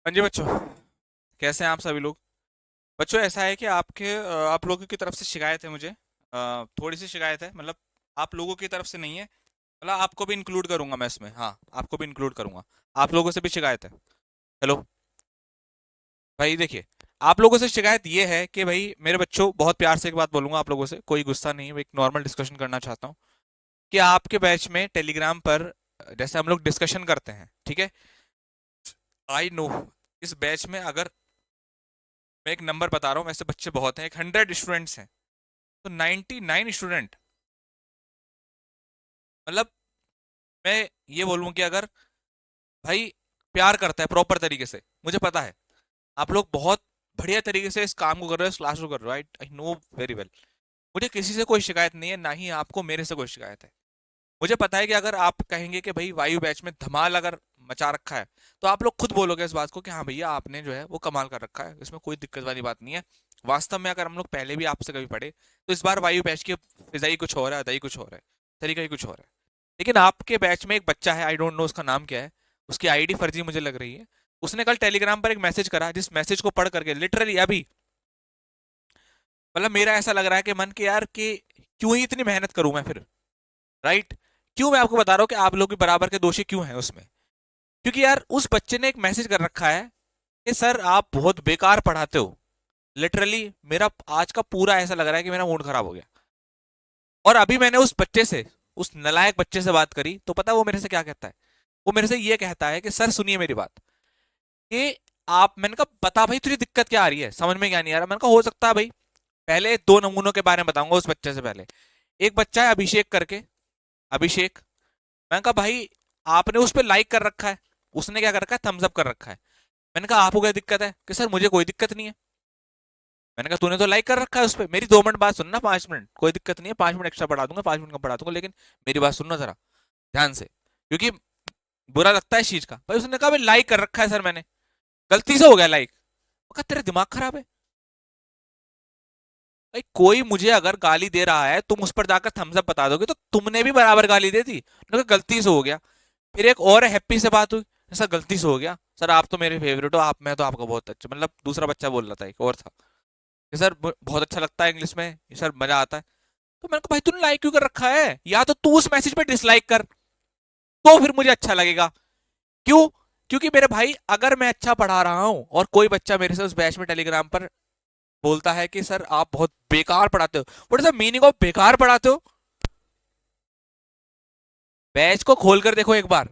हाँ जी बच्चों, कैसे हैं आप सभी लोग। बच्चों ऐसा है कि आप लोगों की तरफ से शिकायत है मुझे। थोड़ी सी शिकायत है, मतलब आप लोगों की तरफ से नहीं है, मतलब आपको भी इंक्लूड करूंगा मैं इसमें। हाँ, आपको भी इंक्लूड करूंगा। आप लोगों से भी शिकायत है। हेलो भाई, देखिए, आप लोगों से शिकायत ये है कि भाई मेरे बच्चों, बहुत प्यार से एक बात बोलूंगा आप लोगों से, कोई गुस्सा नहीं, मैं एक नॉर्मल डिस्कशन करना चाहता हूँ कि आपके बैच में टेलीग्राम पर जैसे हम लोग डिस्कशन करते हैं, ठीक है। आई नो, इस बैच में अगर मैं एक नंबर बता रहा हूँ, वैसे बच्चे बहुत हैं, एक 100 स्टूडेंट्स हैं, तो 99 स्टूडेंट, मतलब मैं ये बोलूँ कि अगर भाई प्यार करता है प्रॉपर तरीके से, मुझे पता है आप लोग बहुत बढ़िया तरीके से इस काम को कर रहे हो, इस क्लास को कर रहे हो, आई नो वेरी वेल। मुझे किसी से कोई शिकायत नहीं है, ना ही आपको मेरे से कोई शिकायत है। मुझे पता है कि अगर आप कहेंगे कि भाई वायु बैच में धमाल अगर मचा रखा है, तो आप लोग खुद बोलोगे इस बात को कि हाँ भैया आपने जो है वो कमाल कर रखा है, इसमें कोई दिक्कत वाली बात नहीं है। वास्तव में अगर हम लोग पहले भी आपसे कभी पढ़े, तो इस बार वायु बैच की फिजा ही कुछ और है, अदाई कुछ और है, तरीका ही कुछ और है। लेकिन आपके बैच में एक बच्चा है, आई डोंट नो उसका नाम क्या है, उसकी आईडी फर्जी मुझे लग रही है। उसने कल टेलीग्राम पर एक मैसेज करा, जिस मैसेज को पढ़ करके लिटरली अभी, मतलब मेरा ऐसा लग रहा है कि मन के यार कि क्यों ही इतनी मेहनत करूं मैं फिर, राइट। क्यों, मैं आपको बता रहा हूँ कि आप लोग भी बराबर के दोषी क्यों हैं उसमें। क्योंकि यार उस बच्चे ने एक मैसेज कर रखा है कि सर आप बहुत बेकार पढ़ाते हो। लिटरली मेरा आज का पूरा ऐसा लग रहा है कि मेरा मूड खराब हो गया। और अभी मैंने उस बच्चे से, उस नलायक बच्चे से बात करी, तो पता है वो मेरे से क्या कहता है। वो मेरे से ये कहता है कि सर सुनिए मेरी बात, कि आप, मैंने कहा बता भाई तुझे दिक्कत क्या आ रही है, समझ में क्या नहीं आ रहा। मैंने कहा हो सकता है भाई, पहले दो नमूनों के बारे में बताऊंगा उस बच्चे से। पहले एक बच्चा है अभिषेक करके, अभिषेक। मैंने कहा भाई आपने उस पर लाइक कर रखा है, उसने क्या कर रखा है, थम्स अप कर रखा है। मैंने कहा आपको क्या दिक्कत है, कि सर मुझे कोई दिक्कत नहीं है। मैंने कहा तूने तो लाइक कर रखा है उस पर, मेरी 2 मिनट बात सुनना, 5 मिनट, कोई दिक्कत नहीं है, 5 मिनट एक्स्ट्रा बढ़ा दूंगा, 5 मिनट कम बढ़ा दूंगा, लेकिन मेरी बात सुनना जरा ध्यान से, क्योंकि बुरा लगता है इस चीज का। भाई उसने कहा भाई लाइक कर रखा है सर मैंने, गलती से हो गया लाइक। कहा तेरा दिमाग खराब है भाई, कोई मुझे अगर गाली दे रहा है तुम उस पर जाकर थम्स अप बता दोगे, तो तुमने भी बराबर गाली दे दी। मैंने कहा गलती से हो गया। फिर एक और हैप्पी से बात हुई, सर गलती से हो गया सर, आप तो मेरे फेवरेट हो, आप, मैं तो आपका बहुत अच्छा, मतलब दूसरा बच्चा बोल रहा था, एक और था कि सर बहुत अच्छा लगता है इंग्लिश में, सर मजा आता है। तो मैंने कहा भाई तूने लाइक क्यों कर रखा है, या तो तू उस मैसेज पे डिसलाइक कर, तो फिर मुझे अच्छा लगेगा। क्यों? क्योंकि मेरे भाई अगर मैं अच्छा पढ़ा रहा हूं और कोई बच्चा मेरे से उस बैच में टेलीग्राम पर बोलता है कि सर आप बहुत बेकार पढ़ाते हो, what is the meaning of बेकार पढ़ाते हो। बैच को खोल कर देखो एक बार,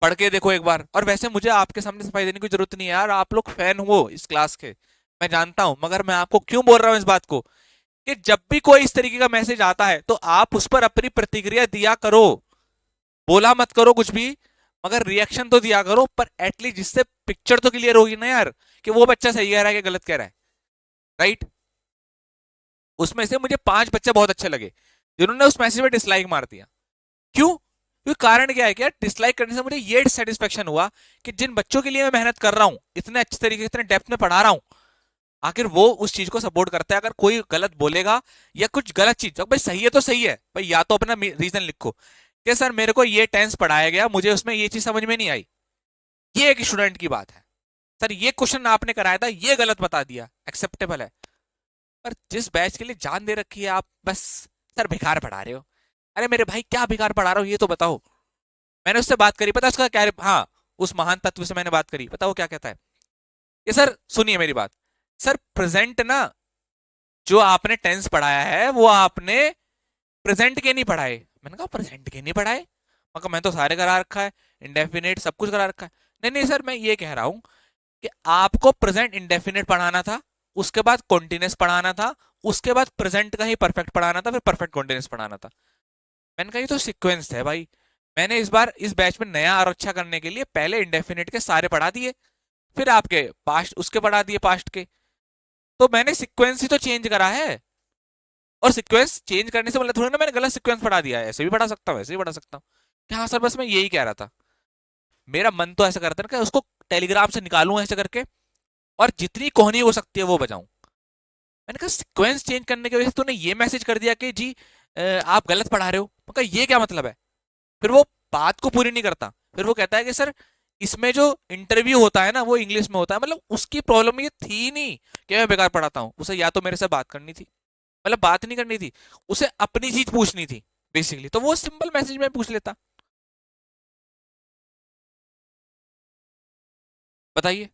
पढ़ के देखो एक बार। और वैसे मुझे आपके सामने सफाई देने की जरूरत नहीं है यार, आप लोग फैन हो इस क्लास के, मैं जानता हूं, मगर मैं आपको क्यों बोल रहा हूं इस बात को, कि जब भी कोई इस तरीके का मैसेज आता है, तो आप उस पर अपनी प्रतिक्रिया दिया करो। बोला मत करो कुछ भी, मगर रिएक्शन तो दिया करो, पर एटलीस्ट जिससे पिक्चर तो क्लियर होगी ना यार, कि वो बच्चा सही कह रहा है कि गलत कह रहा है, राइट। उसमें से मुझे 5 बच्चे बहुत अच्छे लगे जिन्होंने उस मैसेज में डिसलाइक मार दिया। क्यों? क्योंकि कारण क्या है कि यार डिसलाइक करने से मुझे ये सेटिस्फेक्शन हुआ कि जिन बच्चों के लिए मैं मेहनत कर रहा हूं, इतने अच्छे तरीके से, इतने डेप्थ में पढ़ा रहा हूं, आखिर वो उस चीज को सपोर्ट करता है। अगर कोई गलत बोलेगा या कुछ गलत चीज, तो भाई सही है तो सही है भाई, या तो अपना रीजन लिखो कि सर मेरे को ये टेंस पढ़ाया गया, मुझे उसमें ये चीज समझ में नहीं आई, ये एक स्टूडेंट की बात है। सर ये क्वेश्चन आपने कराया था, ये गलत बता दिया, एक्सेप्टेबल है। पर जिस बैच के लिए जान दे रखी है आप, बस सर बेकार पढ़ा रहे हो। अरे मेरे भाई क्या बेकार पढ़ा रहा हूँ ये तो बताओ। मैंने उससे बात करी, पता है उसका क्या, हाँ, उस महान तत्व से मैंने बात करी, पता वो क्या कहता है, कि सर सुनिए मेरी बात, सर प्रेजेंट ना, जो आपने टेंस पढ़ाया है वो आपने प्रेजेंट के नहीं पढ़ाए। मैंने कहा प्रेजेंट के नहीं पढ़ाए, मैं मैं तो सारे करा रखा है, इंडेफिनेट सब कुछ करा रखा है। नहीं नहीं सर, मैं ये कह रहा हूं कि आपको प्रेजेंट इंडेफिनेट पढ़ाना था, उसके बाद कॉन्टिन्यूस पढ़ाना था, उसके बाद प्रेजेंट का ही परफेक्ट पढ़ाना था, फिर परफेक्ट कॉन्टिन्यूस पढ़ाना था। मैंने कहा ये तो सीक्वेंस है भाई। मैंने इस बार इस बैच में नया और अच्छा करने के लिए पहले इंडेफिनेट के सारे पढ़ा दिए, फिर आपके पास्ट उसके पढ़ा दिए, पास्ट के। तो मैंने सीक्वेंस ही तो चेंज करा है। और सीक्वेंस चेंज करने से मतलब थोड़ा ना मैंने गलत सीक्वेंस पढ़ा दिया है, ऐसे भी पढ़ा सकता हूँ, ऐसे भी पढ़ा सकता हूँ। कि हाँ सर बस मैं यही कह रहा था, मेरा मन तो ऐसा करता है कि उसको टेलीग्राम से निकालूं ऐसे करके, और जितनी कोहनी हो सकती है वो बजाऊं। मैंने कहा सीक्वेंस चेंज करने की वजह से तूने ये मैसेज कर दिया कि जी आप गलत पढ़ा रहे हो। मैं कहा ये क्या मतलब है। फिर वो बात को पूरी नहीं करता, फिर वो कहता है कि सर इसमें जो इंटरव्यू होता है ना वो इंग्लिश में होता है, मतलब उसकी प्रॉब्लम ये थी नहीं कि मैं बेकार पढ़ाता हूँ, उसे या तो मेरे से बात करनी थी, मतलब बात नहीं करनी थी, उसे अपनी चीज पूछनी थी बेसिकली, तो वो सिंपल मैसेज में पूछ लेता। बताइए।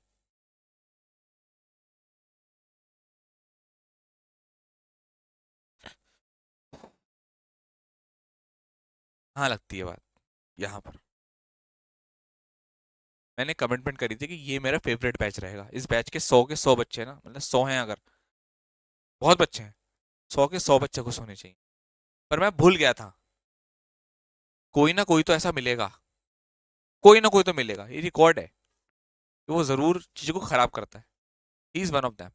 हाँ लगती है बात यहाँ पर। मैंने कमिटमेंट करी थी कि ये मेरा फेवरेट बैच रहेगा, इस बैच के 100 बच्चे ना, मतलब 100 हैं अगर, बहुत बच्चे हैं, 100 के 100 बच्चे खुश होने चाहिए। पर मैं भूल गया था, कोई ना कोई तो ऐसा मिलेगा, कोई ना कोई तो मिलेगा, ये रिकॉर्ड है कि वो जरूर चीजों को खराब करता है। He is one of them.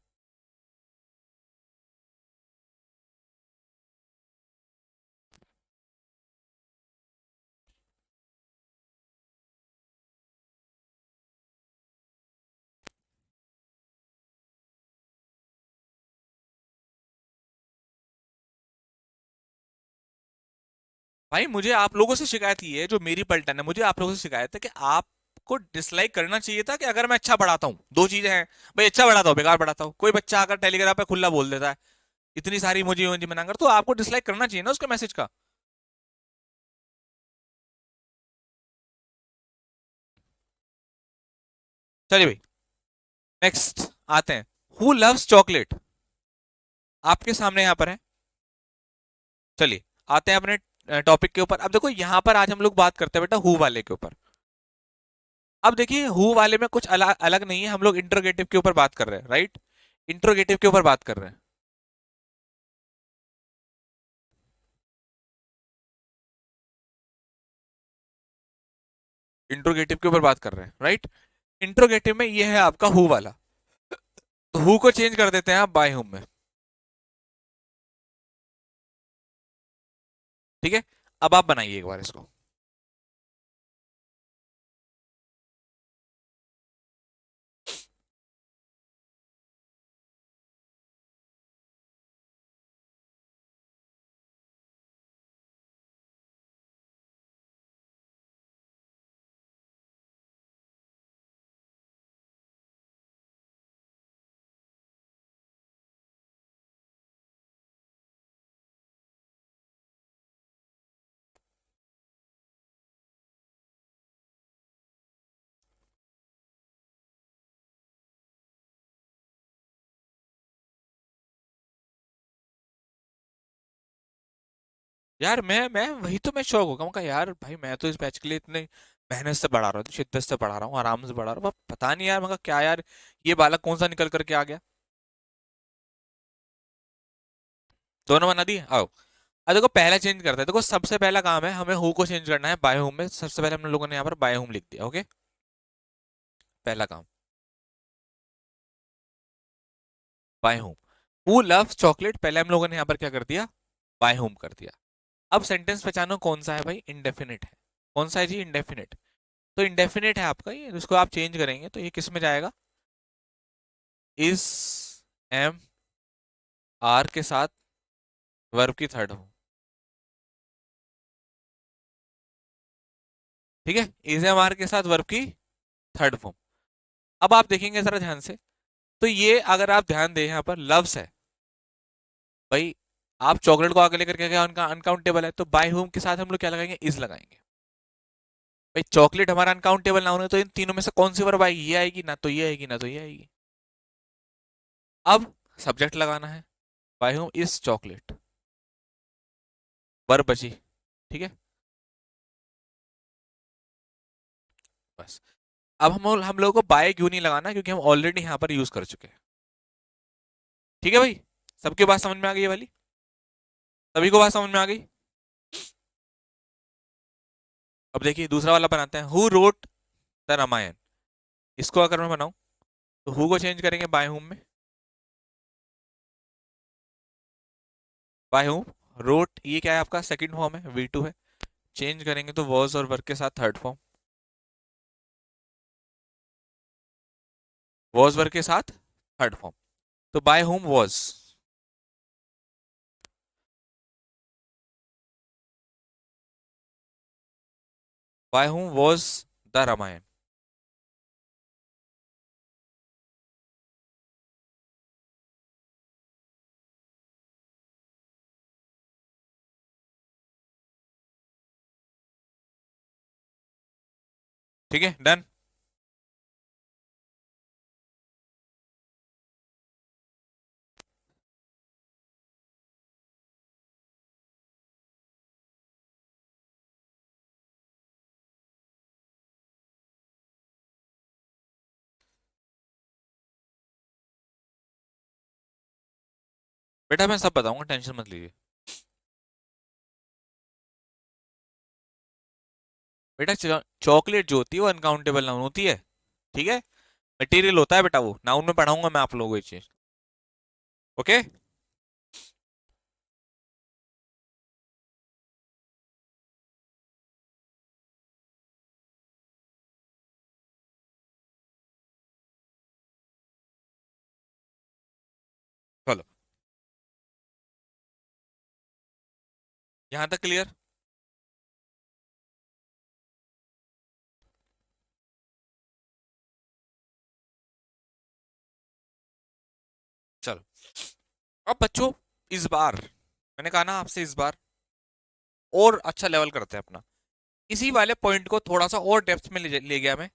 भाई मुझे आप लोगों से शिकायत ये है, जो मेरी पलटन है, मुझे आप लोगों से शिकायत है कि आपको डिसलाइक करना चाहिए था कि अगर मैं अच्छा पढ़ाता हूँ, दो चीजें हैं, भाई अच्छा पढ़ाता हूँ बेकार पढ़ाता हूँ, कोई बच्चा अगर टेलीग्राम पे खुला बोल देता है इतनी सारी इमोजी इमोजी बनाकर, तो आपको डिसलाइक करना चाहिए ना उसके मैसेज का। चलिए भाई, नेक्स्ट आते हैं। हु लव्स चॉकलेट, आपके सामने यहाँ पर है। चलिए आते हैं अपने टॉपिक के ऊपर। अब देखो यहाँ पर आज हम लोग बात करते हैं बेटा हु वाले के ऊपर। अब देखिए हु वाले में कुछ अलग अलग नहीं है, हम लोग इंट्रोगेटिव के ऊपर बात कर रहे हैं, राइट? इंट्रोगेटिव के ऊपर बात कर रहे हैं, इंट्रोगेटिव के ऊपर बात कर रहे हैं, राइट? इंट्रोगेटिव में ये है आपका हु वाला, तो हु को चेंज कर देते हैं आप बाय हुम में। ठीक है, अब आप बनाइए एक बार इसको। यार मैं वही तो मैं शौक होगा उनका, यार भाई मैं तो इस बैच के लिए इतने मेहनत से पढ़ा रहा हूँ, शिद्दत से पढ़ा रहा हूँ, आराम से पढ़ा रहा हूँ, पर पता नहीं यार मगर क्या यार, ये बालक कौन सा निकल करके आ गया। दोनों बना दिए, आओ। अब देखो पहला चेंज करते हैं, देखो सबसे पहला काम है हमें हु को चेंज करना है बाय होम में, सबसे पहले हम लोगों ने यहाँ पर बाय होम लिख दिया, ओके। पहला काम by whom. Who loves chocolate, पहले हम लोगों ने यहाँ पर क्या कर दिया, बाय होम कर दिया। अब सेंटेंस पहचानो कौन सा है भाई, इंडेफिनिट है। कौन सा है जी, इंडेफिनिट। तो इंडेफिनिट है आपका ये, इसको आप चेंज करेंगे तो ये किस में जाएगा, इस एम आर के साथ वर्ब की थर्ड फॉर्म। ठीक है, इज एम आर के साथ वर्ब की थर्ड फॉर्म। अब आप देखेंगे जरा ध्यान से, तो ये अगर आप ध्यान दें यहाँ पर लव्स है भाई, आप चॉकलेट को आगे लेकर के गए, उनका अनकाउंटेबल है, तो बाय होम के साथ हम लोग क्या लगाएंगे, इज लगाएंगे। भाई चॉकलेट हमारा अनकाउंटेबल ना होने, तो इन तीनों में से कौन सी वर्ब आएगी, ये आएगी ना, तो ये आएगी ना, तो ये आएगी। अब सब्जेक्ट लगाना है, by whom is chocolate, verb बची। ठीक है, बस। अब हम लोगों को बाय क्यों नहीं लगाना, क्योंकि हम ऑलरेडी यहाँ पर यूज कर चुके हैं। ठीक है भाई, सबके बात समझ में आ गई ये वाली, सभी को बात समझ में आ गई। अब देखिए दूसरा वाला बनाते हैं, हु रोट द रामायण। इसको अगर मैं बनाऊं तो हु को चेंज करेंगे बाय हुम में, बाय हुम। रोट ये क्या है आपका, सेकंड फॉर्म है, V2 है, चेंज करेंगे तो वॉज और वर्क के साथ थर्ड फॉर्म, वॉज वर्क के साथ थर्ड फॉर्म। तो by whom was, by whom was the Ramayana. ठीक है, डन। बेटा मैं सब बताऊंगा, टेंशन मत लीजिए। बेटा चॉकलेट जो होती है वो अनकाउंटेबल नाउन होती है, ठीक है। मटेरियल होता है बेटा, वो नाउन में पढ़ाऊंगा मैं आप लोगों को ये चीज। ओके। चलो, यहां तक क्लियर। चलो, अब बच्चों इस बार मैंने कहा ना आपसे, इस बार और अच्छा लेवल करते हैं अपना। इसी वाले पॉइंट को थोड़ा सा और डेप्थ में ले गया मैं।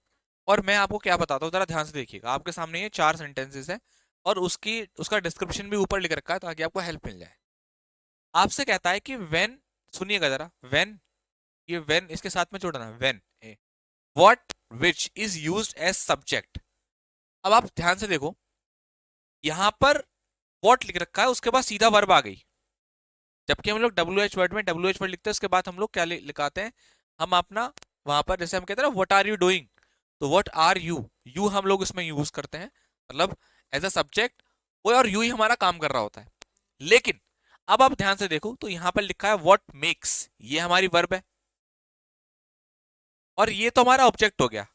और मैं आपको क्या बताता हूँ, जरा ध्यान से देखिएगा। आपके सामने ये 4 सेंटेंसेस है, और उसका डिस्क्रिप्शन भी ऊपर लिख रखा है ताकि आपको हेल्प मिल जाए। आपसे कहता है कि व्हेन, सुनिएगा जरा, व्हेन, ये व्हेन इसके साथ में जोड़ना, when what which is used as subject. अब आप ध्यान से देखो, यहां पर व्हाट लिख रखा है, उसके बाद सीधा वर्ब आ गई। जबकि हम लोग डब्ल्यू एच वर्ड में डब्ल्यू एच वर्ड लिखते हैं, उसके बाद हम लोग क्या लिखाते हैं, हम अपना वहां पर जैसे हम कहते हैं ना व्हाट आर यू डूइंग, तो व्हाट आर यू, यू हम लोग इसमें यूज करते हैं, मतलब एज अ सब्जेक्ट वो, और यू ही हमारा काम कर रहा होता है। लेकिन अब आप ध्यान से देखो तो यहां पर लिखा है व्हाट मेक्स, ये हमारी वर्ब है, और ये तो हमारा ऑब्जेक्ट हो गया।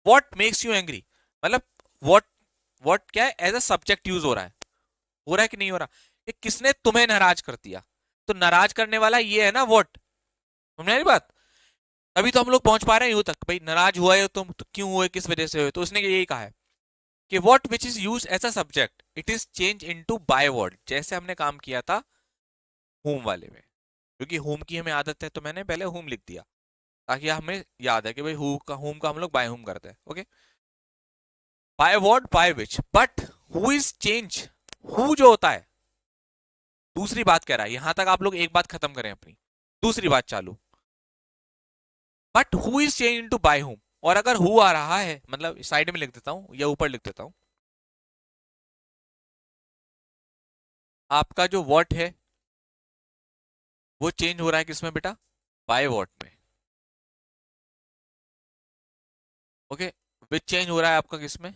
व्हाट मेक्स यू एंग्री, मतलब व्हाट, व्हाट क्या है, एज अ सब्जेक्ट यूज हो रहा है कि नहीं हो रहा, कि किसने तुम्हें नाराज कर दिया, तो नाराज करने वाला ये है ना व्हाट। समझ मेरी बात। तभी तो हम लोग पहुंच पा रहे हैं यूं तक, भाई नाराज हुआ है तुम तो क्यों हुए, किस वजह से हुए, तो उसने यही कहा है कि what which is use as a subject it is change into by word, जैसे हमने काम किया था होम वाले में। क्योंकि होम की हमें आदत है तो मैंने पहले होम लिख दिया, ताकि हमें याद है कि भाई हु का, होम का हम लोग बाय होम करते हैं। Okay, by word by which, but who is change, who जो होता है, दूसरी बात कह रहा है, यहां तक आप लोग एक बात खत्म करें अपनी, दूसरी बात चालू। But who is change into bye home, और अगर हु आ रहा है, मतलब साइड में लिख देता हूं या ऊपर लिख देता हूं, आपका जो व्हाट है वो चेंज हो रहा है किसमें बेटा, बाय व्हाट में। ओके, विच चेंज हो रहा है आपका किसमें,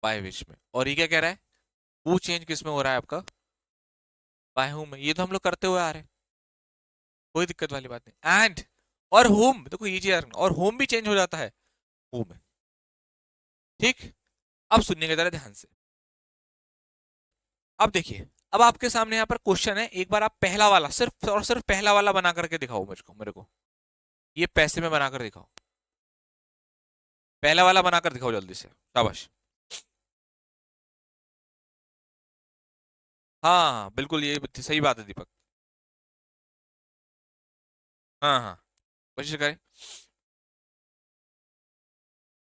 बाय विच में। और ये क्या कह रहा है, हु चेंज किसमें हो रहा है आपका, बाय होम में। ये तो हम लोग करते हुए आ रहे हैं, कोई दिक्कत वाली बात नहीं। एंड और होम, देखो ये चीज, और होम भी चेंज हो जाता है हु में। ठीक, अब सुनिएगा जरा ध्यान से। अब देखिए, अब आपके सामने यहाँ पर क्वेश्चन है, एक बार आप पहला वाला, सिर्फ और सिर्फ पहला वाला बना करके दिखाओ मेरे को ये पैसे में बनाकर दिखाओ, पहला वाला बनाकर दिखाओ जल्दी से, शाबाश। हाँ हाँ बिल्कुल, ये सही बात है दीपक। हाँ हाँ, कोशिश करें।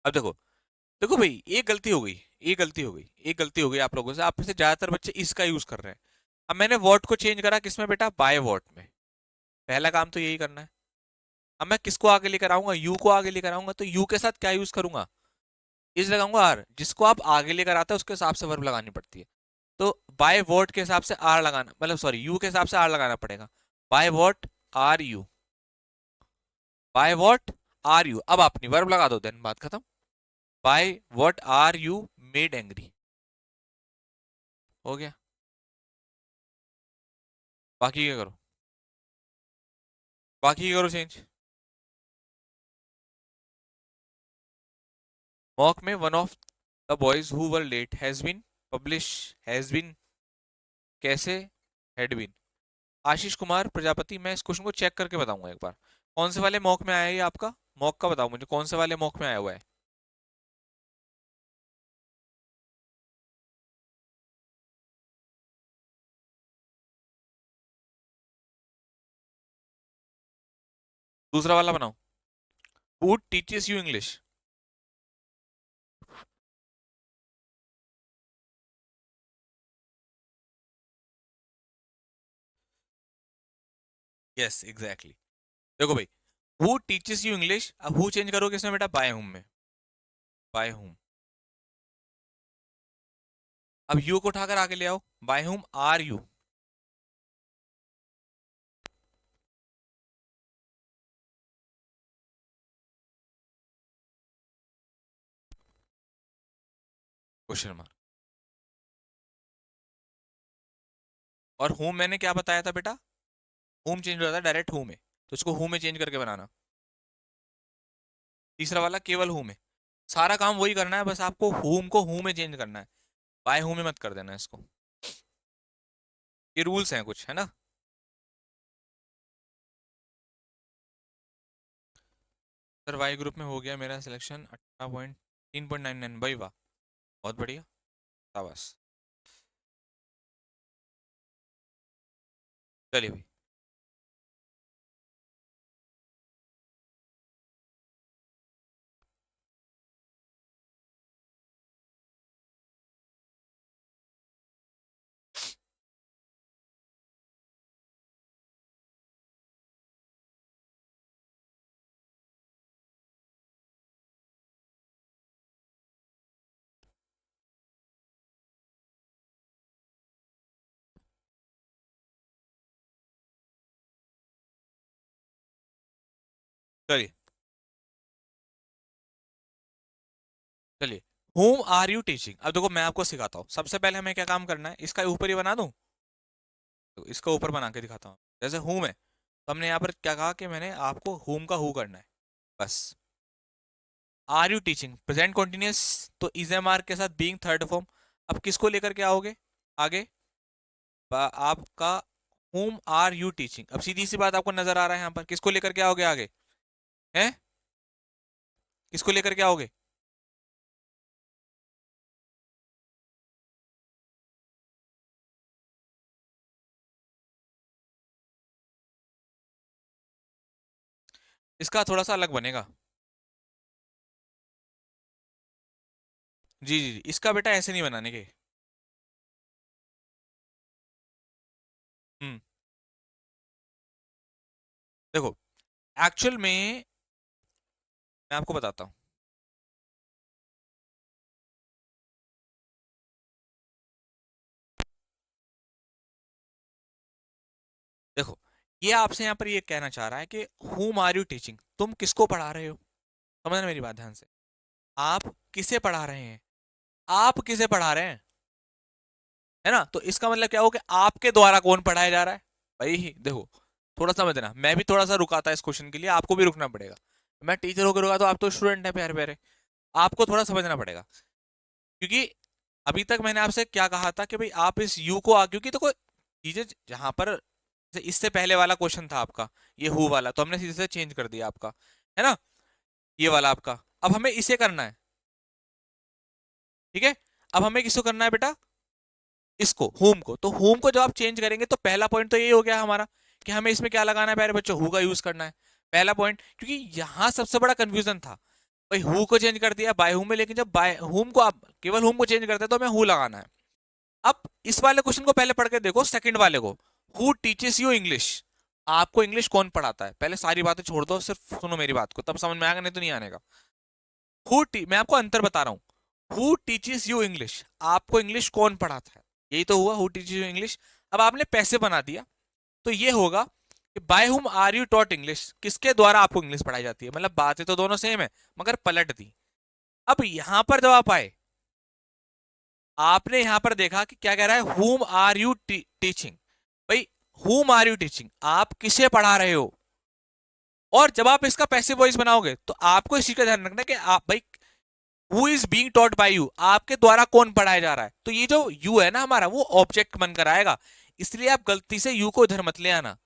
अब देखो, देखो भाई एक गलती हो गई, एक गलती हो गई आप लोगों से, आप में से ज्यादातर बच्चे इसका यूज कर रहे हैं। अब मैंने वॉट को चेंज करा किसमें बेटा, बाय वॉट में। पहला काम तो यही करना है। अब मैं किसको आगे लेकर आऊंगा, यू को आगे लेकर आऊंगा, तो यू के साथ क्या यूज करूंगा, इज लगाऊंगा आर। जिसको आप आगे लेकर आते हैं उसके हिसाब से वर्ब लगानी पड़ती है। तो बाय वॉट के हिसाब से आर लगाना, मतलब सॉरी यू के हिसाब से आर लगाना पड़ेगा। By what are you, by what are you, अब अपनी वर्ब लगा दो, देन बात खत्म। By what are you made angry, हो गया। बाकी क्या करो, बाकी क्या करो चेंज। मॉक में one of the boys who were late has been publish, has been कैसे, हैड बीन। आशीष कुमार प्रजापति, मैं इस क्वेश्चन को चेक करके बताऊंगा एक बार, कौन से वाले मॉक में आया है ये आपका, मॉक का बताओ मुझे, कौन से वाले मॉक में आया हुआ है। दूसरा वाला बनाओ, who teaches you English. Yes exactly. देखो भाई, हु टीचेस यू इंग्लिश, अब हु चेंज करोगे इसमें बेटा बाय हुम में, बाय हुम। अब यू को उठाकर आगे ले आओ, by whom are you. Question mark. और हुम मैंने क्या बताया था बेटा, हुम चेंज हो जाता है डायरेक्ट हु में, तो इसको हु में चेंज करके बनाना। तीसरा वाला केवल हु में, सारा काम वही करना है, बस आपको हुम को हु में चेंज करना है, बाय हु में मत कर देना इसको। ये रूल्स हैं कुछ, है ना। सर वाई ग्रुप में हो गया मेरा सिलेक्शन 18.3.99 भाई, वाह बहुत बढ़िया, शाबाश। चलिए भाई, चलिए चलिए, होम आर यू टीचिंग। अब देखो मैं आपको सिखाता हूँ, सबसे पहले हमें क्या काम करना है, इसका ऊपर ही बना दूं, तो इसका ऊपर बना के दिखाता हूँ। जैसे होम है, तो हमने यहाँ पर क्या कहा कि मैंने आपको होम का हु करना है, बस। Are you teaching present continuous, तो इज एम आर के साथ बीइंग थर्ड फॉर्म। अब किसको लेकर के आओगे आगे, आपका होम आर यू टीचिंग। अब सीधी सी बात आपको नजर आ रहा है यहाँ पर, किसको लेकर के आओगे आगे, हैं, किसको लेकर के आओगे। इसका थोड़ा सा अलग बनेगा। जी जी जी, इसका बेटा ऐसे नहीं बनाने के। हम्म, देखो एक्चुअल में मैं आपको बताता हूँ। देखो, ये आपसे यहाँ पर ये कहना चाह रहा है कि हुम आर यू टीचिंग, तुम किसको पढ़ा रहे हो। समझना मेरी बात ध्यान से, आप किसे पढ़ा रहे हैं, आप किसे पढ़ा रहे हैं, है ना। तो इसका मतलब क्या हो कि आपके द्वारा कौन पढ़ाया जा रहा है। भाई देखो, थोड़ा समझना, मैं भी थोड़ा सा रुका था इस क्वेश्चन के लिए, आपको भी रुकना पड़ेगा। मैं टीचर होकर रुका तो आप तो स्टूडेंट है प्यारे प्यारे, आपको थोड़ा समझना पड़ेगा। क्योंकि अभी तक मैंने आपसे क्या कहा था कि भाई आप इस यू को क्योंकि देखो चीजें जहां पर, इससे पहले वाला क्वेश्चन था आपका ये हु वाला, तो हमने सीधे से चेंज कर दिया आपका, है ना, ये वाला आपका। अब हमें इसे करना है, ठीक है। अब हमें किसको करना है बेटा, इसको होम को। तो होम को जब आप चेंज करेंगे तो पहला पॉइंट तो यही हो गया हमारा कि हमें इसमें क्या लगाना है प्यारे बच्चों, हु का यूज करना है, पहला पॉइंट। क्योंकि यहां सबसे बड़ा कंफ्यूजन था, भाई हु को चेंज कर दिया बाय हु में, लेकिन जब बाय हुम को आप केवल हुम को चेंज करते हैं तो हमें हु लगाना है। अब इस वाले क्वेश्चन को पहले पढ़ के देखो, सेकंड वाले को, हु टीचेस यू इंग्लिश, आपको इंग्लिश कौन पढ़ाता है। पहले सारी बातें छोड़ दो, सिर्फ सुनो मेरी बात को, तब समझ में आएगा, नहीं तो नहीं आने का। मैं आपको अंतर बता रहा हूं, हु टीचेस यू इंग्लिश, आपको इंग्लिश कौन पढ़ाता है, यही तो हुआ हु टीचेस यू इंग्लिश। अब आपने पैसे बना दिया, तो ये होगा कि by whom are you taught English, किसके द्वारा आपको इंग्लिश पढ़ाई जाती है। मतलब बातें तो दोनों सेम है, मगर पलट दी। अब यहां पर जब आप आए, आपने यहां पर देखा कि क्या कह रहा है, हुम आर यू टीचिंग। भाई हुम आर यू टीचिंग, आप किसे पढ़ा रहे हो। और जब आप इसका पैसिव वॉइस बनाओगे तो आपको इस चीज का ध्यान रखना कि आप भाई who is being taught by you, आपके द्वारा कौन पढ़ाया जा रहा है। तो ये जो यू है ना हमारा, वो ऑब्जेक्ट बनकर आएगा, इसलिए आप गलती से यू को इधर मत ले आना।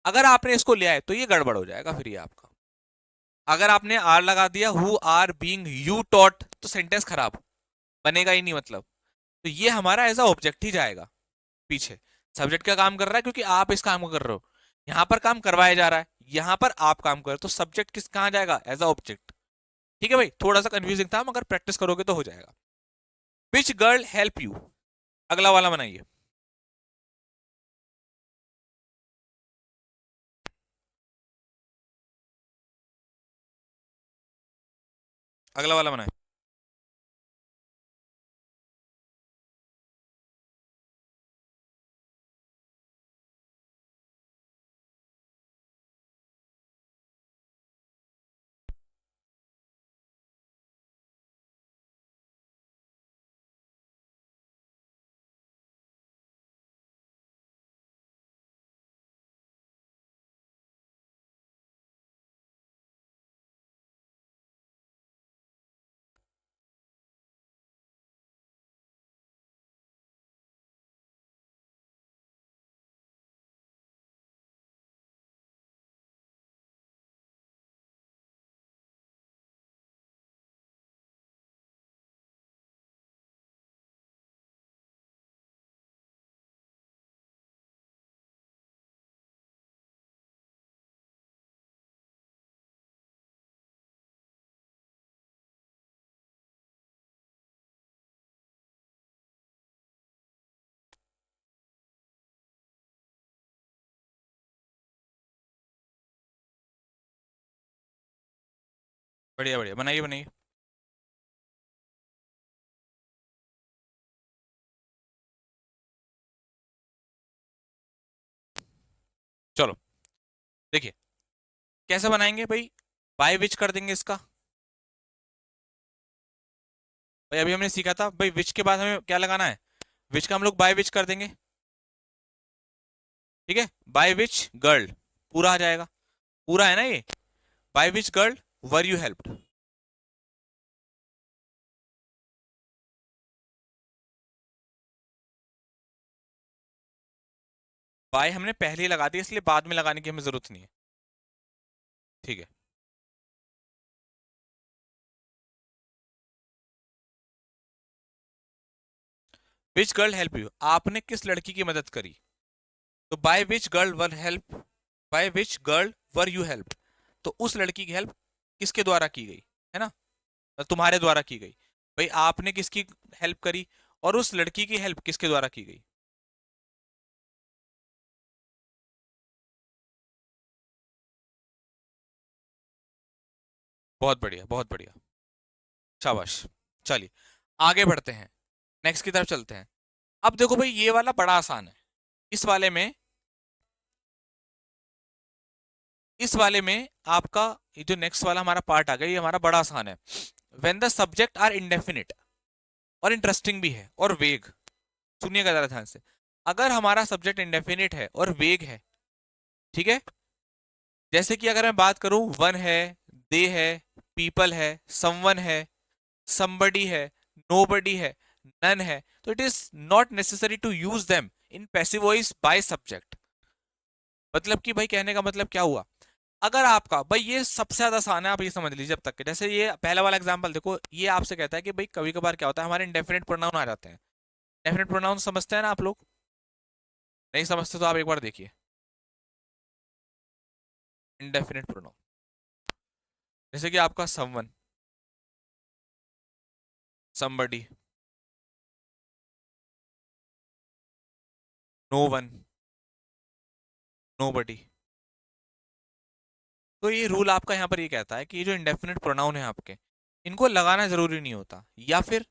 अगर आपने इसको ले आए तो ये गड़बड़ हो जाएगा फिर ये आपका। अगर आपने आर लगा दिया, who are being you taught, तो सेंटेंस खराब बनेगा ही नहीं मतलब। तो ये हमारा एज अ ऑब्जेक्ट ही जाएगा पीछे। सब्जेक्ट का काम कर रहा है क्योंकि आप इस काम को कर रहे हो, यहां पर काम करवाया जा रहा है, यहां पर आप काम करो, तो सब्जेक्ट किस कहां जाएगा? As a object. ठीक है भाई, थोड़ा सा कंफ्यूजिंग था मगर प्रैक्टिस करोगे तो हो जाएगा। विच गर्ल हेल्प यू, अगला वाला बनाइए। अगला वाला बनाए। बढ़िया बढ़िया, बनाइए बनाइए। चलो देखिए, कैसे बनाएंगे भाई? बाय विच कर देंगे इसका। भाई अभी हमने सीखा था भाई, विच के बाद हमें क्या लगाना है? विच का हम लोग बाय विच कर देंगे। ठीक है, बाय विच गर्ल पूरा आ जाएगा। पूरा है ना ये? By which girl were you helped. By हमने पहले ही लगा दिया, इसलिए बाद में लगाने की हमें जरूरत नहीं है। ठीक है। विच गर्ल हेल्प यू, आपने किस लड़की की मदद करी? तो bye which girl were help, bye which girl were you help, तो उस लड़की की हेल्प किसके द्वारा की गई, है ना? तो तुम्हारे द्वारा की गई। भाई आपने किसकी हेल्प करी, और उस लड़की की हेल्प किसके द्वारा की गई? बहुत बढ़िया बहुत बढ़िया, शाबाश। चलिए आगे बढ़ते हैं, नेक्स्ट की तरफ चलते हैं। अब देखो भाई, ये वाला बड़ा आसान है। इस वाले में, इस वाले में आपका ये जो नेक्स्ट वाला हमारा पार्ट आ गया, ये हमारा बड़ा आसान है। When the subject are indefinite, और इंटरेस्टिंग भी है और वेग। सुनिएगा जरा ध्यान से। अगर हमारा सब्जेक्ट इंडेफिनिट है और वेग है, ठीक है, जैसे कि अगर मैं बात करूं, वन है, दे है, पीपल है, समवन है, somebody है, nobody है, none है, तो it is not necessary to use them in passive voice by subject. मतलब कि भाई कहने का मतलब क्या हुआ? अगर आपका भाई, ये सबसे ज्यादा आसान है, आप ये समझ लीजिए। जब तक के जैसे ये पहला वाला एग्जांपल देखो, ये आपसे कहता है कि भाई कभी कभार क्या होता है, हमारे इंडेफिनिट प्रोनाउन आ जाते हैं। डेफिनेट प्रोनाउन समझते हैं ना आप लोग? नहीं समझते तो आप एक बार देखिए। इंडेफिनिट प्रोनाउन जैसे कि आपका someone, somebody, no one, nobody. तो ये रूल आपका यहाँ पर ये कहता है कि ये जो इंडेफिनिट प्रोनाउन है आपके, इनको लगाना जरूरी नहीं होता। या फिर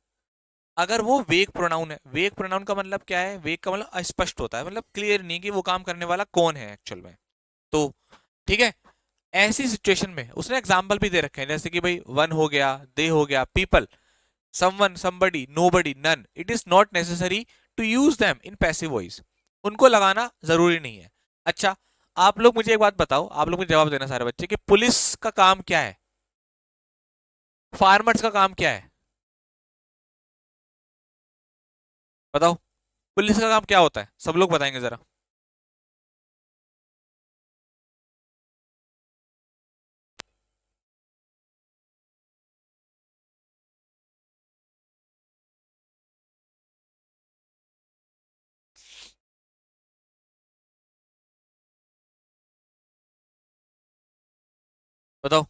अगर वो वेग प्रोनाउन है, वेग प्रोनाउन का मतलब क्या है? वेग का मतलब अस्पष्ट होता है, मतलब क्लियर नहीं कि वो काम करने वाला कौन है एक्चुअल में। तो ठीक है, ऐसी सिचुएशन में उसने एग्जाम्पल भी दे रखे हैं, जैसे कि भाई वन हो गया, दे हो गया, people, someone, somebody, nobody, none, it is not necessary to use them in passive voice. उनको लगाना जरूरी नहीं है। अच्छा, आप लोग मुझे एक बात बताओ, आप लोग मुझे जवाब देना सारे बच्चे, कि पुलिस का काम क्या है, फार्मर्स का काम क्या है? बताओ, पुलिस का काम क्या होता है? सब लोग बताएंगे जरा। बताओ।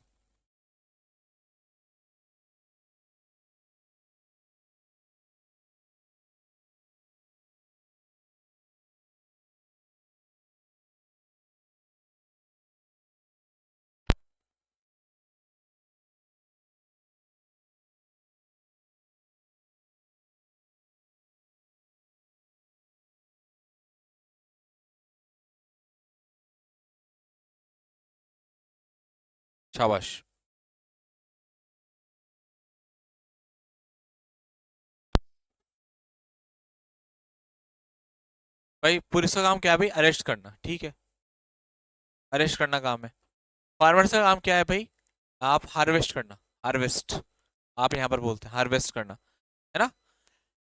शाबाश। भाई पुलिस का काम क्या है भाई? अरेस्ट करना, ठीक है। अरेस्ट करना काम है। फार्मर्स का काम क्या है भाई? आप हार्वेस्ट करना। हार्वेस्ट, आप यहाँ पर बोलते हैं हार्वेस्ट करना, है ना?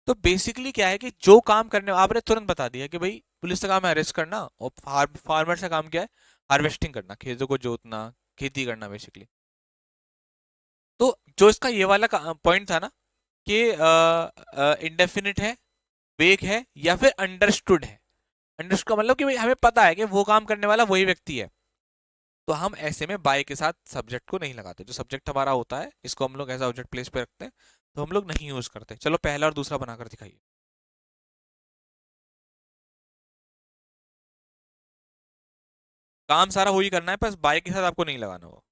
तो बेसिकली क्या है कि जो काम करने आपने तुरंत बता दिया कि भाई पुलिस का काम है अरेस्ट करना, और फार्मर का काम क्या है? हार्वेस्टिंग करना, खेतों को जोतना, खेती करना बेसिकली। तो जो इसका ये वाला पॉइंट था ना कि इंडेफिनिट है, वेग है, या फिर अंडरस्टूड है। अंडरस्टूड का मतलब कि भाई हमें पता है कि वो काम करने वाला वही व्यक्ति है। तो हम ऐसे में बाय के साथ सब्जेक्ट को नहीं लगाते। जो सब्जेक्ट हमारा होता है इसको हम लोग ऐसा ऑब्जेक्ट प्लेस पे रखते हैं, तो हम लोग नहीं यूज करते। चलो पहला और दूसरा बनाकर दिखाइए। काम सारा वही करना है, बस बाय के साथ आपको नहीं लगाना वो।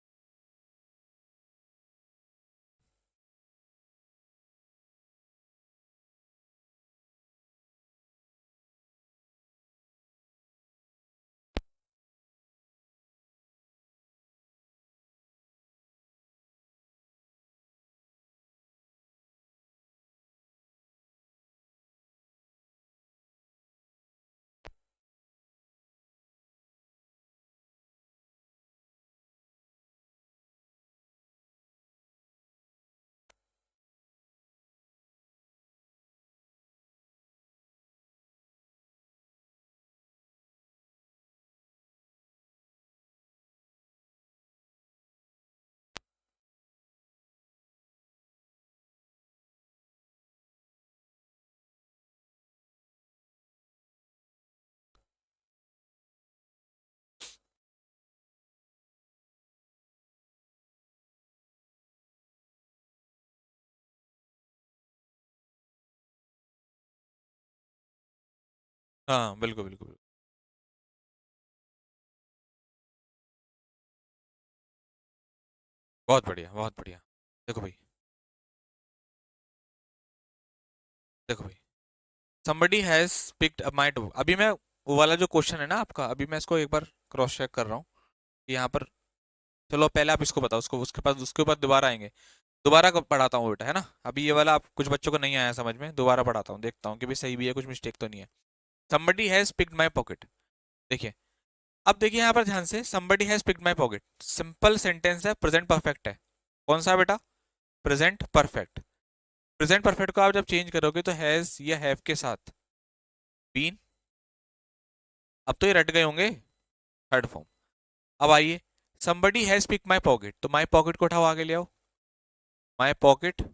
हाँ बिल्कुल बिल्कुल बिल्कुल। बहुत बढ़िया बहुत बढ़िया। देखो भाई, देखो भाई, somebody has picked up my dog। अभी मैं वो वाला जो क्वेश्चन है ना आपका, अभी मैं इसको एक बार क्रॉस चेक कर रहा हूँ कि यहाँ पर। चलो पहले आप इसको बताओ, उसको उसके पास उसके ऊपर दोबारा आएंगे। दोबारा पढ़ाता हूँ बेटा, है ना? अभी ये वाला आप कुछ बच्चों को नहीं आया समझ में, दोबारा पढ़ाता हूँ, देखता हूँ कि भाई सही भी है, कुछ मिस्टेक तो नहीं है। somebody has picked my pocket। देखिए, अब देखिए यहाँ पर ध्यान से, somebody has picked my pocket simple sentence है, प्रेजेंट परफेक्ट है। कौन सा बेटा? Present perfect. प्रेजेंट परफेक्ट को आप जब चेंज करोगे तो हैज या हैव के साथ बीन। अब तो ये रट गए होंगे, थर्ड फॉर्म। अब आइए, somebody has picked my pocket, तो my pocket को उठाओ, आगे ले आओ। my pocket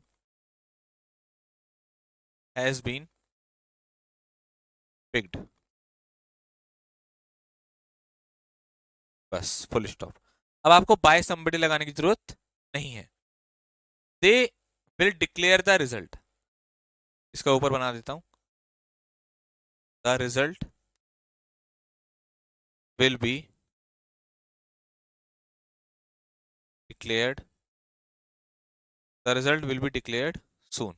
has been picked। बस फुल स्टॉप। अब आपको बाय somebody लगाने की जरूरत नहीं है। They will declare the result. इसका ऊपर बना देता हूं, the result will be declared, the result will be declared soon.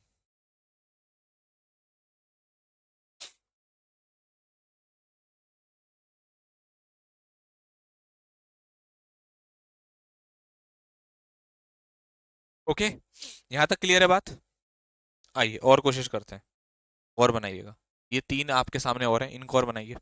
Okay, यहां तक क्लियर है बात? आइए और कोशिश करते हैं, और बनाइएगा। ये तीन आपके सामने और हैं, इनको और बनाइए।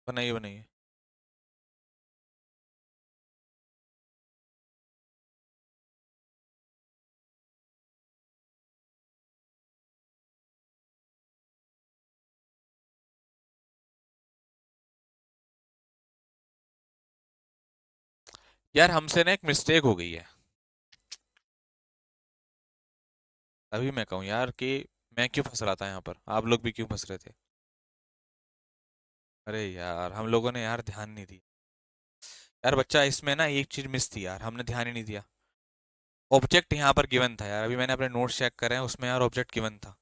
बनाइए बनाइए। यार हमसे ना एक मिस्टेक हो गई है। तभी मैं कहूँ यार कि मैं क्यों फंस रहा था यहाँ पर, आप लोग भी क्यों फंस रहे थे। अरे यार हम लोगों ने यार ध्यान नहीं दिया। यार बच्चा इसमें ना एक चीज मिस थी यार, हमने ध्यान ही नहीं दिया। ऑब्जेक्ट यहाँ पर गिवन था यार, अभी मैंने अपने नोट्स चेक करे हैं, उसमें यार ऑब्जेक्ट गिवन था।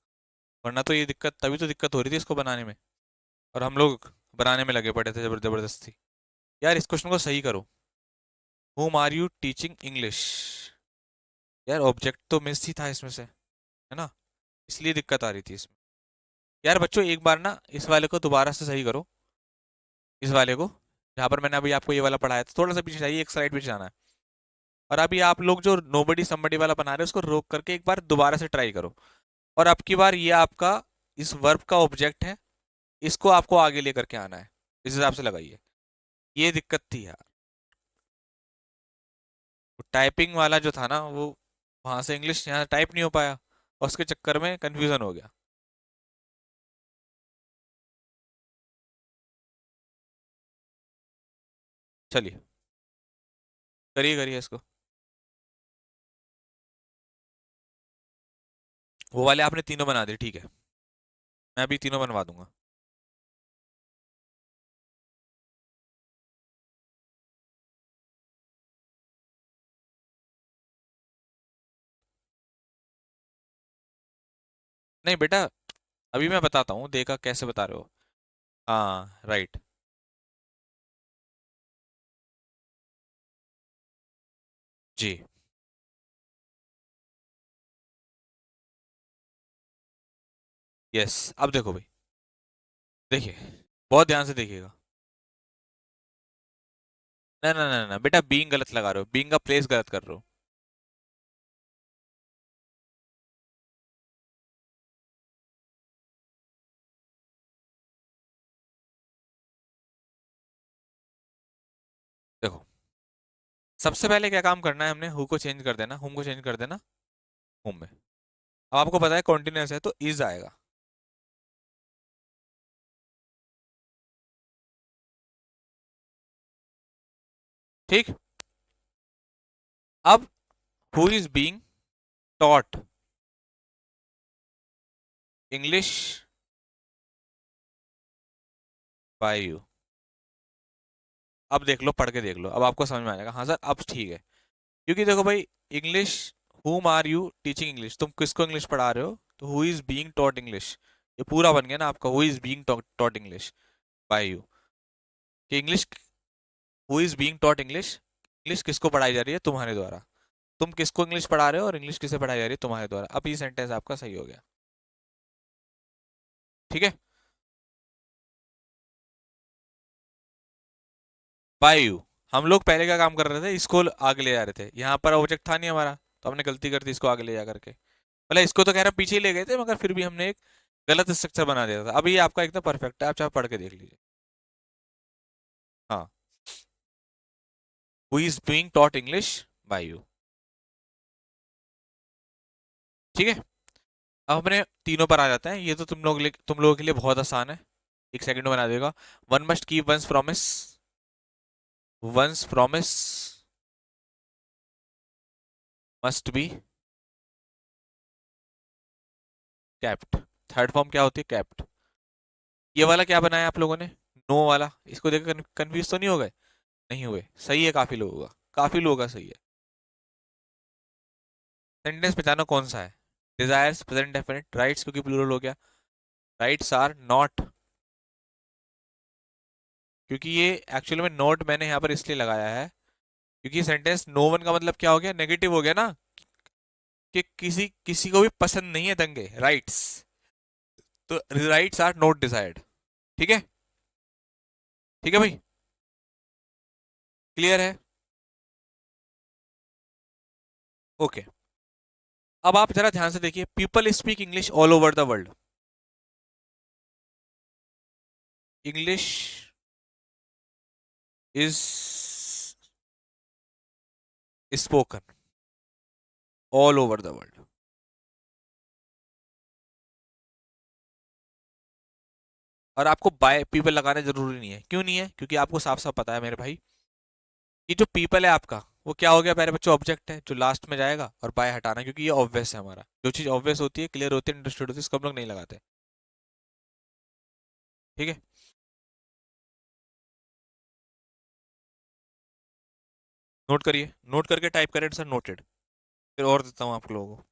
वरना तो ये दिक्कत, तभी तो दिक्कत हो रही थी इसको बनाने में। और हम लोग बनाने में लगे पड़े थे जबरदस्ती। यार इस क्वेश्चन को सही करो। whom are you teaching English. यार ऑब्जेक्ट तो मिस ही था इसमें से, है ना, इसलिए दिक्कत आ रही थी इसमें। यार बच्चों एक बार ना इस वाले को दोबारा से सही करो, इस वाले को, जहाँ पर मैंने अभी आपको ये वाला पढ़ाया था, थोड़ा सा पीछे जाइए, एक स्लाइड पीछे जाना है। और अभी आप लोग जो नोबडी समबडी वाला बना रहे हो उसको रोक करके एक बार दोबारा से ट्राई करो। और अब की बार ये आपका इस वर्ब का ऑब्जेक्ट है, इसको आपको आगे लेकर के आना है, इस हिसाब से लगाइए। ये दिक्कत थी यार, टाइपिंग वाला जो था ना वो, वहां से इंग्लिश यहाँ टाइप नहीं हो पाया, और उसके चक्कर में कंफ्यूजन हो गया। चलिए करिए करिए इसको। वो वाले आपने तीनों बना दिए, ठीक है, मैं अभी तीनों बनवा दूंगा। नहीं बेटा, अभी मैं बताता हूँ, देखा कैसे बता रहे हो। हाँ राइट। जी। यस, अब देखो भाई, देखिए, बहुत ध्यान से देखिएगा। ना ना ना ना बेटा, बीइंग गलत लगा रहे हो, बीइंग का प्लेस गलत कर रहे हो। देखो, सबसे पहले क्या काम करना है, हमने हु को चेंज कर देना, हुम को चेंज कर देना हुम में। अब आपको पता है कॉन्टिन्यूअस है तो इज आएगा। ठीक। अब who is being taught English by you. अब देख लो, पढ़ के देख लो, अब आपको समझ में आ जाएगा, हाँ सर अब ठीक है। क्योंकि देखो भाई, इंग्लिश, हुम आर यू टीचिंग इंग्लिश, तुम किसको इंग्लिश पढ़ा रहे हो, तो who is being taught English. ये पूरा बन गया ना आपका, who is being taught English by you. कि English, who is being taught English, English किसको पढ़ाई जा रही है, तुम्हारे द्वारा। तुम किसको इंग्लिश पढ़ा रहे हो और इंग्लिश किसे पढ़ाई जा रही है, तुम्हारे द्वारा। अब ये सेंटेंस आपका सही हो गया। ठीक है। बाय यू, हम लोग पहले क्या काम कर रहे थे, इसको आगे ले जा रहे थे, यहाँ पर ऑब्जेक्ट था नहीं हमारा, तो हमने गलती कर दी इसको आगे ले जा करके। मतलब इसको तो कह रहा पीछे ही ले गए थे, मगर फिर भी हमने एक गलत स्ट्रक्चर बना दिया था। अभी ये आपका एकदम परफेक्ट है, आप चाहे पढ़ के देख लीजिए। हाँ, who is being taught English by you. ठीक है। अब अपने तीनों पर आ जाते हैं, ये तो तुम लोगों के लिए बहुत आसान है, एक सेकंड में बना देगा। One must keep one's promise, one's promise must be kept. Third form क्या होती है, कैप्ट। ये वाला क्या बनाया आप लोगों ने, नो वाला, इसको देखकर कंफ्यूज तो नहीं हो गए। नहीं हुए, सही है काफी लोगों का, काफी लोगों का सही है। सेंटेंस पहचानो कौन सा है। डिजायर्स प्रेजेंट डेफिनेट, राइट्स क्योंकि प्लूरल हो गया, राइट्स आर नॉट, क्योंकि ये एक्चुअल में नोट मैंने यहाँ पर इसलिए लगाया है, क्योंकि सेंटेंस नो वन का मतलब क्या हो गया, नेगेटिव हो गया ना, कि किसी किसी को भी पसंद नहीं है दंगे, राइट्स। तो राइट्स आर नॉट डिसाइड। ठीक है, ठीक है भाई, क्लियर है। ओके। अब आप जरा ध्यान से देखिए, people speak English all over the world. English is spoken all over the world. और आपको बाय पीपल लगाना जरूरी नहीं है, क्यों नहीं है, क्योंकि आपको साफ साफ पता है मेरे भाई, ये जो पीपल है आपका, वो क्या हो गया प्यारे बच्चों? ऑब्जेक्ट है जो लास्ट में जाएगा, और बाय हटाना, क्योंकि ये ऑब्वियस है हमारा। जो चीज ऑब्वियस होती है, क्लियर होती है, अंडरस्टूड होती है, इसको हम लोग नहीं लगाते। ठीक है। नोट करिए, नोट करके टाइप करें सर नोटेड। फिर और देता हूँ आप लोगों को।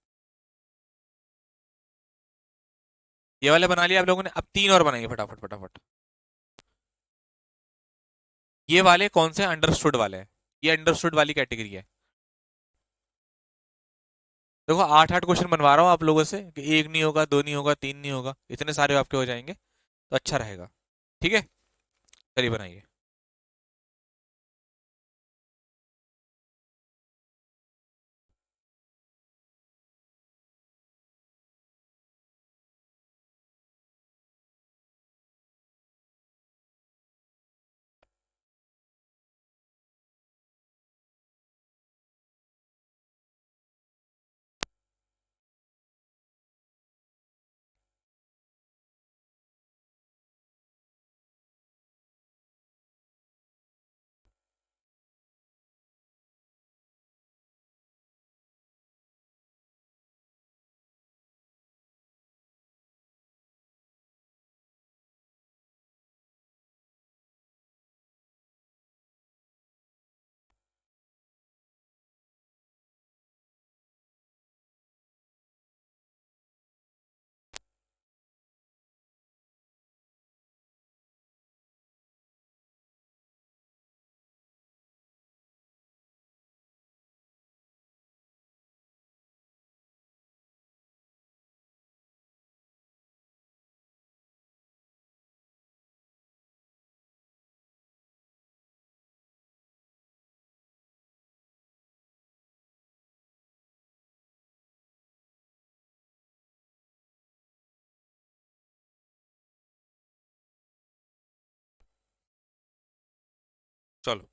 ये वाले बना लिया आप लोगों ने, अब तीन और बनाइए फटाफट फटाफट। ये वाले कौन से? अंडरस्टूड वाले हैं। ये अंडरस्टूड वाली कैटेगरी है। देखो 8-8 क्वेश्चन बनवा रहा हूँ आप लोगों से, कि एक नहीं होगा, दो नहीं होगा, तीन नहीं होगा, इतने सारे आपके हो जाएंगे तो अच्छा रहेगा। ठीक है, चलिए बनाइए। चलो,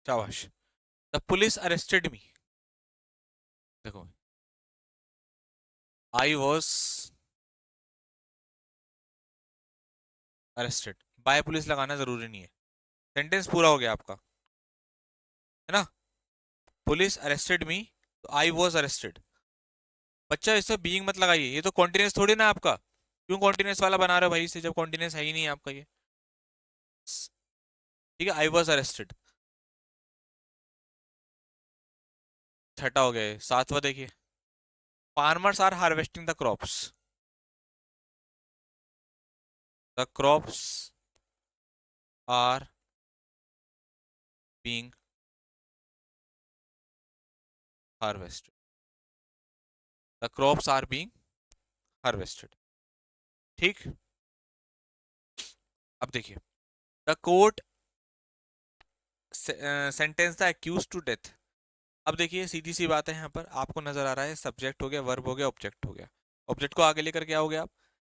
शाबाश। The police arrested me. देखो, I was arrested. By police लगाना जरूरी नहीं है। सेंटेंस पूरा हो गया आपका, है ना? पुलिस अरेस्टेड मी, तो आई वॉज अरेस्टेड। बच्चा इससे बीइंग मत लगाइए, ये तो कॉन्टिन्यूस थोड़ी ना आपका। क्यों कॉन्टिन्यूस वाला बना रहे हो भाई इसे, जब कॉन्टिन्यूस है ही नहीं आपका ये। ठीक है, आई वॉज अरेस्टेड। छठा हो गया ये। सातवां देखिए, farmers are harvesting the crops. The crops are being harvested. The crops are being harvested. ठीक। अब देखिए, the court sentence the accuse to death. अब देखिए सीधी सी बात है, यहाँ पर आपको नजर आ रहा है सब्जेक्ट हो गया, वर्ब हो गया, ऑब्जेक्ट हो गया। ऑब्जेक्ट को आगे लेकर क्या हो गया आप,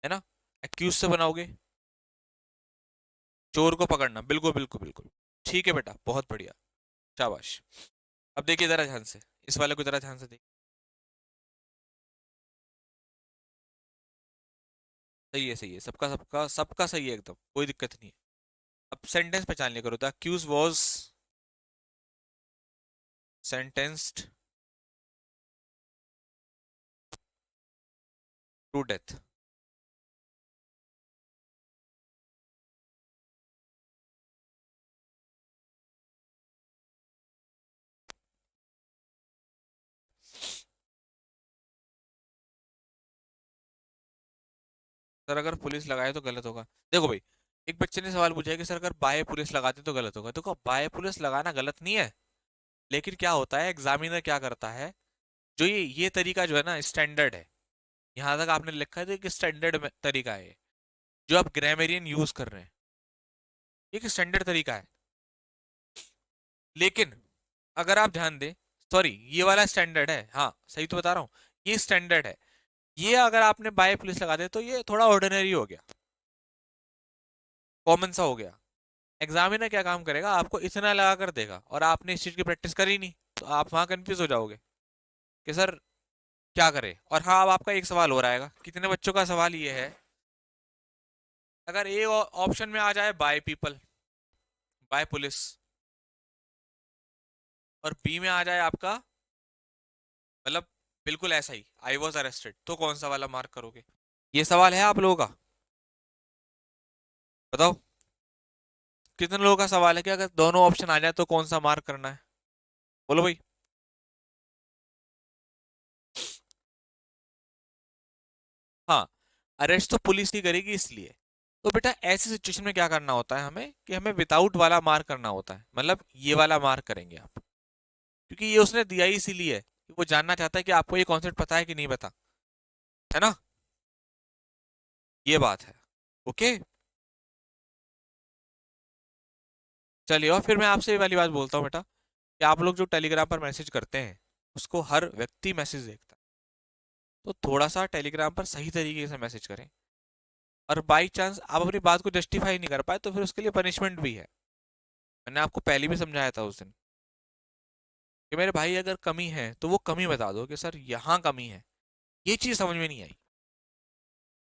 है ना? एक्यूज से बनाओगे, चोर को पकड़ना। बिल्कुल बिल्कुल बिल्कुल। ठीक है बेटा, बहुत बढ़िया, शाबाश। अब देखिए जरा ध्यान से, इस वाले को जरा ध्यान से देखिए। सही है, सही है, सबका सबका सबका सही है एकदम, कोई दिक्कत नहीं है। अब सेंटेंस पहचान लिया करो। The accuse was sentenced to death. Sir अगर पुलिस लगाए तो गलत होगा। देखो भाई, एक बच्चे ने सवाल पूछा है कि सर अगर बाय पुलिस लगाते तो गलत होगा। देखो बाय पुलिस लगाना गलत नहीं है, लेकिन क्या होता है, एग्जामिनर क्या करता है, जो ये तरीका जो है ना स्टैंडर्ड है, यहां तक आपने लिखा है तो एक स्टैंडर्ड तरीका है ये, जो आप ग्रामेरियन यूज कर रहे हैं, एक स्टैंडर्ड तरीका है। लेकिन अगर आप ध्यान दें, सॉरी ये वाला स्टैंडर्ड है, हाँ सही तो बता रहा हूँ, ये स्टैंडर्ड है। ये अगर आपने बाय पुलिस लगा दे तो ये थोड़ा ऑर्डिनरी हो गया, कॉमन सा हो गया। एग्जामिनर क्या काम करेगा, आपको इतना लगा कर देगा, और आपने इस चीज की प्रैक्टिस करी नहीं, तो आप वहां कंफ्यूज हो जाओगे कि सर क्या करें। और हाँ, अब आपका एक सवाल हो रहेगा, कितने बच्चों का सवाल ये है, अगर ए ऑप्शन में आ जाए बाय पीपल, बाय पुलिस, और बी में आ जाए आपका मतलब बिल्कुल ऐसा ही, आई वॉज अरेस्टेड, तो कौन सा वाला मार्क करोगे? ये सवाल है आप लोगों का, बताओ। कितने लोगों का सवाल है कि अगर दोनों ऑप्शन आ जाए तो कौन सा मार्क करना है? बोलो भाई। हाँ, अरेस्ट तो पुलिस ही करेगी इसलिए। तो बेटा ऐसी सिचुएशन में क्या करना होता है हमें, कि हमें विदाउट वाला मार्क करना होता है, मतलब ये वाला मार्क करेंगे आप, क्योंकि ये उसने दिया ही इसीलिए है कि वो जानना चाहता है कि आपको ये कॉन्सेप्ट पता है कि नहीं पता, है ना। ये बात है। ओके। चलिए, और फिर मैं आपसे ये वाली बात बोलता हूँ बेटा, कि आप लोग जो टेलीग्राम पर मैसेज करते हैं उसको हर व्यक्ति मैसेज देखता है, तो थोड़ा सा टेलीग्राम पर सही तरीके से मैसेज करें। और बाई चांस आप अपनी बात को जस्टिफाई नहीं कर पाए तो फिर उसके लिए पनिशमेंट भी है। मैंने आपको पहले भी समझाया था उस दिन, कि मेरे भाई अगर कमी है तो वो कमी बता दो कि सर यहाँ कमी है, ये चीज़ समझ में नहीं आई,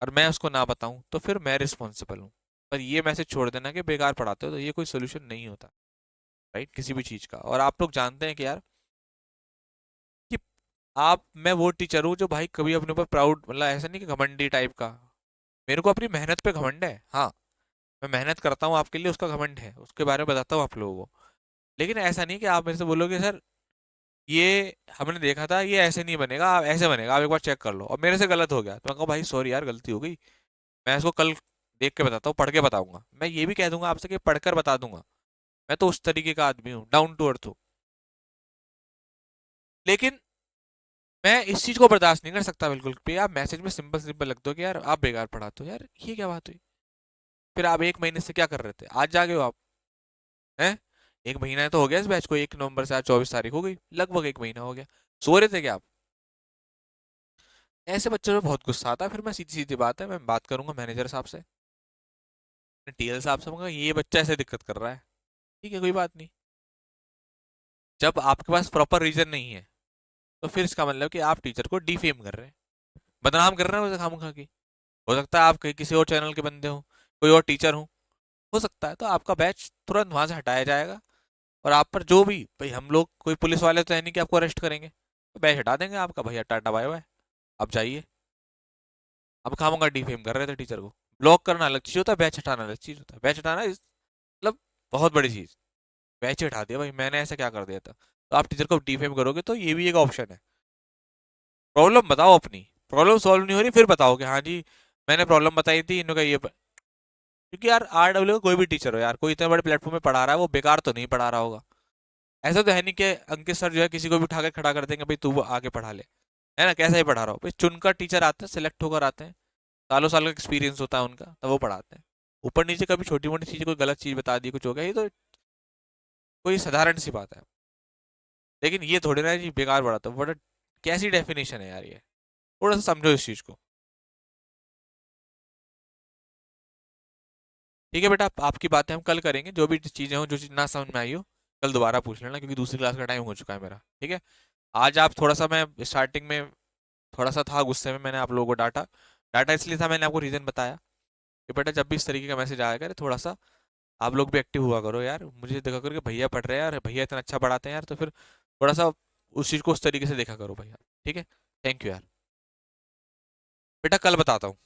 और मैं उसको ना बताऊं तो फिर मैं रिस्पॉन्सिबल हूँ। पर ये मैसेज छोड़ देना कि बेकार पढ़ाते हो, तो ये कोई सोल्यूशन नहीं होता, राइट, किसी भी चीज़ का। और आप लोग जानते हैं कि यार, कि मैं वो टीचर हूँ जो भाई कभी अपने ऊपर प्राउड, मतलब ऐसा नहीं कि घमंडी टाइप का, मेरे को अपनी मेहनत पे घमंड है, हाँ। मैं मेहनत करता हूँ आपके लिए, उसका घमंड है, उसके बारे में बताता हूँ आप लोगों को। लेकिन ऐसा नहीं कि आप मेरे से बोलोगे सर ये हमने देखा था, ये ऐसे नहीं बनेगा, आप ऐसे बनेगा, आप एक बार चेक कर लो, और मेरे से गलत हो गया तो मैं कहूँ भाई सॉरी यार, गलती हो गई, मैं इसको कल देख के बताता हूँ, पढ़ के बताऊंगा। मैं ये भी कह दूंगा आपसे कि पढ़कर बता दूंगा। मैं तो उस तरीके का आदमी हूँ, डाउन टू अर्थ हूँ। लेकिन मैं इस चीज को बर्दाश्त नहीं कर सकता बिल्कुल भी, आप मैसेज में सिंपल सिंपल लिख दो कि यार आप बेकार पढ़ाते हो, यार ये क्या बात हुई। फिर आप एक महीने से क्या कर रहे थे, आज जागे हो आप, हैं? एक महीना तो हो गया इस बैच को, 1 नवंबर से आज 24 तारीख हो गई, लगभग एक महीना हो गया। सो रहे थे क्या आप? ऐसे बच्चों में बहुत गुस्सा आता है। फिर मैं सीधी सीधी बात है, मैं बात करूंगा मैनेजर साहब से, टीएल साहब से, कहूंगा ये बच्चा ऐसे दिक्कत कर रहा है, ठीक है कोई बात नहीं। जब आपके पास प्रॉपर रीजन नहीं है तो फिर इसका मतलब कि आप टीचर को डिफेम कर रहे हैं, बदनाम कर रहे हैं उसे खामखा की। हो सकता है आप कहीं किसी और चैनल के बंदे हो, कोई और टीचर हो सकता है, तो आपका बैच तुरंत वहां से हटाया जाएगा। और आप पर जो भी, भाई हम लोग कोई पुलिस वाले तो है नहीं कि आपको अरेस्ट करेंगे, तो बैच हटा देंगे आपका, भैया टाटा बाय बाय, आप जाइए। अब खामखा डिफेम कर रहे थे टीचर को। ब्लॉक करना अलग चीज होता है, बैच हटाना अलग चीज होता है। बैच हटाना मतलब बहुत बड़ी चीज, बैच ही हटा दिया भाई, मैंने ऐसा क्या कर दिया था। तो आप टीचर को डिफेम करोगे तो ये भी एक ऑप्शन है। प्रॉब्लम बताओ अपनी, प्रॉब्लम सॉल्व नहीं हो रही फिर बताओ कि हाँ जी मैंने प्रॉब्लम बताई थी, इन्होंने कहा ये क्योंकि यार आरडब्ल्यू कोई भी टीचर हो यार, कोई इतने बड़े प्लेटफॉर्म पे पढ़ा रहा है, वो बेकार तो नहीं पढ़ा रहा होगा। ऐसा तो है नहीं कि अंकित सर जो है किसी को भी उठा के खड़ा कर देंगे भाई तू वो आगे पढ़ा ले, है ना, कैसा ही पढ़ा रहा हो भाई, चुनकर टीचर आते हैं, सिलेक्ट होकर आते हैं, सालों साल का एक्सपीरियंस होता है उनका, तब वो पढ़ाते हैं। ऊपर नीचे कभी छोटी मोटी चीज, कोई गलत चीज बता दी, कुछ हो गया, ये तो कोई साधारण सी बात है। लेकिन ये थोड़ी ना है जी बेकार पढ़ाता, बड़ा कैसी डेफिनेशन है यार ये, थोड़ा सा समझो इस चीज को। ठीक है बेटा, आपकी बातें हम कल करेंगे, जो भी चीजें हो, जो चीज ना समझ में आई हो कल दोबारा पूछ लेना, क्योंकि दूसरी क्लास का टाइम हो चुका है मेरा, ठीक है। आज आप थोड़ा सा, मैं स्टार्टिंग में थोड़ा सा था गुस्से में, मैंने आप लोगों को डांटा, डांटा इसलिए था, मैंने आपको रीजन बताया कि बेटा जब भी इस तरीके का मैसेज आया करे, थोड़ा सा आप लोग भी एक्टिव हुआ करो यार, मुझे देखा करो कि भैया पढ़ रहे हैं यार, भैया इतना अच्छा पढ़ाते हैं यार, तो फिर थोड़ा सा उस चीज को उस तरीके से देखा करो भैया, ठीक है। थैंक यू यार। बेटा कल बताता हूँ।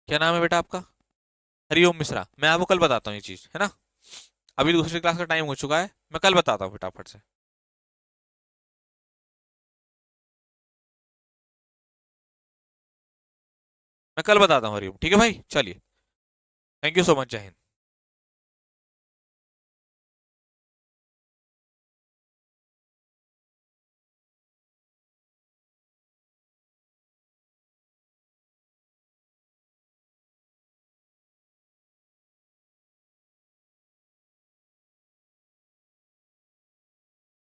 क्या नाम है बेटा आपका? हरिओम मिश्रा, मैं आपको कल बताता हूँ ये चीज, है ना। अभी दूसरी क्लास का टाइम हो चुका है, मैं कल बताता हूँ फटाफट से। मैं कल बताता हूँ हरिओम, ठीक है भाई, चलिए। थैंक यू सो मच, जय हिंद।